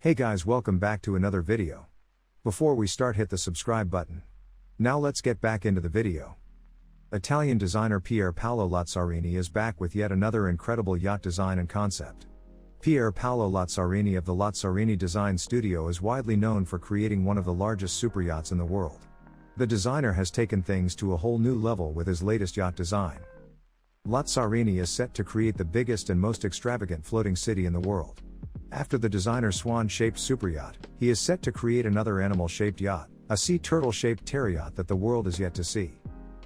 Hey guys, welcome back to another video. Before we start, hit the subscribe button. Now let's get back into the video. Italian designer Pier Paolo Lazzarini is back with yet another incredible yacht design and concept. Pier Paolo Lazzarini of the Lazzarini Design Studio is widely known for creating one of the largest superyachts in the world. The designer has taken things to a whole new level with his latest yacht design. Lazzarini is set to create the biggest and most extravagant floating city in the world. After the designer's swan-shaped superyacht, he is set to create another animal-shaped yacht, a sea turtle-shaped terrayacht that the world is yet to see.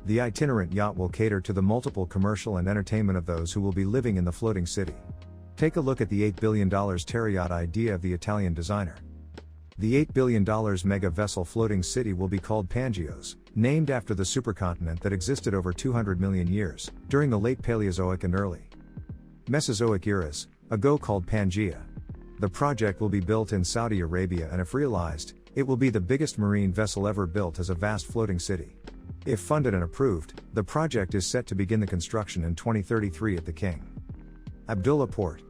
The itinerant yacht will cater to the multiple commercial and entertainment of those who will be living in the floating city. Take a look at the $8 billion terrayacht idea of the Italian designer. The $8 billion mega vessel floating city will be called Pangaeos, named after the supercontinent that existed over 200 million years, during the late Paleozoic and early Mesozoic eras, ago called Pangaea. The project will be built in Saudi Arabia, and if realized, it will be the biggest marine vessel ever built as a vast floating city. If funded and approved, the project is set to begin the construction in 2033 at the King Abdullah Port.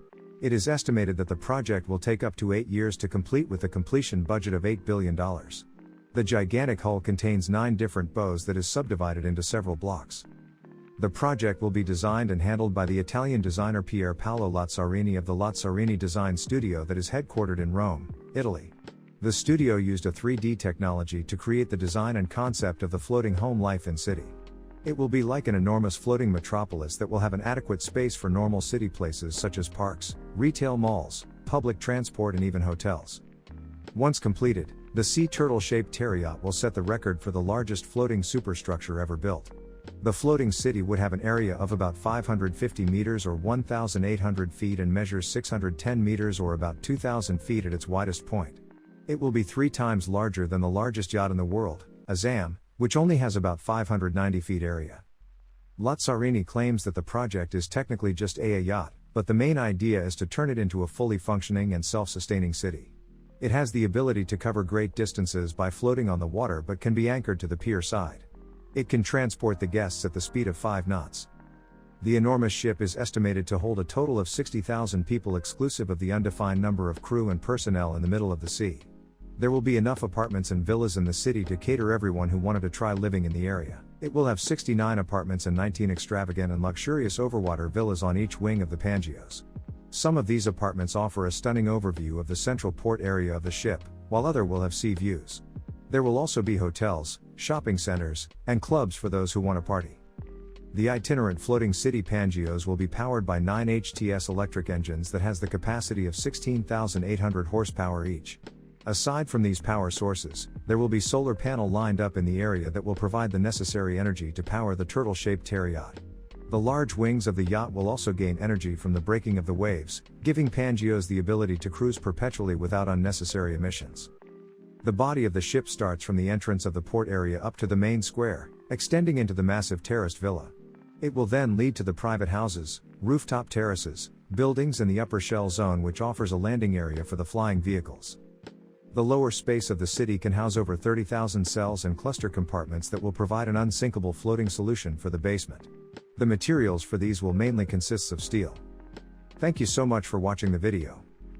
It is estimated that the project will take up to 8 years to complete, with a completion budget of $8 billion. The gigantic hull contains 9 different bows that is subdivided into several blocks. The project will be designed and handled by the Italian designer Pier Paolo Lazzarini of the Lazzarini Design Studio that is headquartered in Rome, Italy. The studio used a 3D technology to create the design and concept of the floating home life in city. It will be like an enormous floating metropolis that will have an adequate space for normal city places such as parks, retail malls, public transport and even hotels. Once completed, the sea turtle-shaped terrayacht will set the record for the largest floating superstructure ever built. The floating city would have an area of about 550 meters or 1,800 feet and measures 610 meters or about 2,000 feet at its widest point. It will be 3 times larger than the largest yacht in the world, a Zam, which only has about 590 feet area. Lazzarini claims that the project is technically just a yacht, but the main idea is to turn it into a fully functioning and self-sustaining city. It has the ability to cover great distances by floating on the water but can be anchored to the pier side. It can transport the guests at the speed of 5 knots. The enormous ship is estimated to hold a total of 60,000 people exclusive of the undefined number of crew and personnel in the middle of the sea. There will be enough apartments and villas in the city to cater everyone who wanted to try living in the area. It will have 69 apartments and 19 extravagant and luxurious overwater villas on each wing of the Pangaeos. Some of these apartments offer a stunning overview of the central port area of the ship, while others will have sea views. There will also be hotels, shopping centers, and clubs for those who want to party. The itinerant floating city Pangaeos will be powered by 9 HTS electric engines that has the capacity of 16,800 horsepower each. Aside from these power sources, there will be solar panel lined up in the area that will provide the necessary energy to power the turtle-shaped terrayacht. The large wings of the yacht will also gain energy from the breaking of the waves, giving Pangaeos the ability to cruise perpetually without unnecessary emissions. The body of the ship starts from the entrance of the port area up to the main square, extending into the massive terraced villa. It will then lead to the private houses, rooftop terraces, buildings and the upper shell zone, which offers a landing area for the flying vehicles. The lower space of the city can house over 30,000 cells and cluster compartments that will provide an unsinkable floating solution for the basement. The materials for these will mainly consist of steel. Thank you so much for watching the video.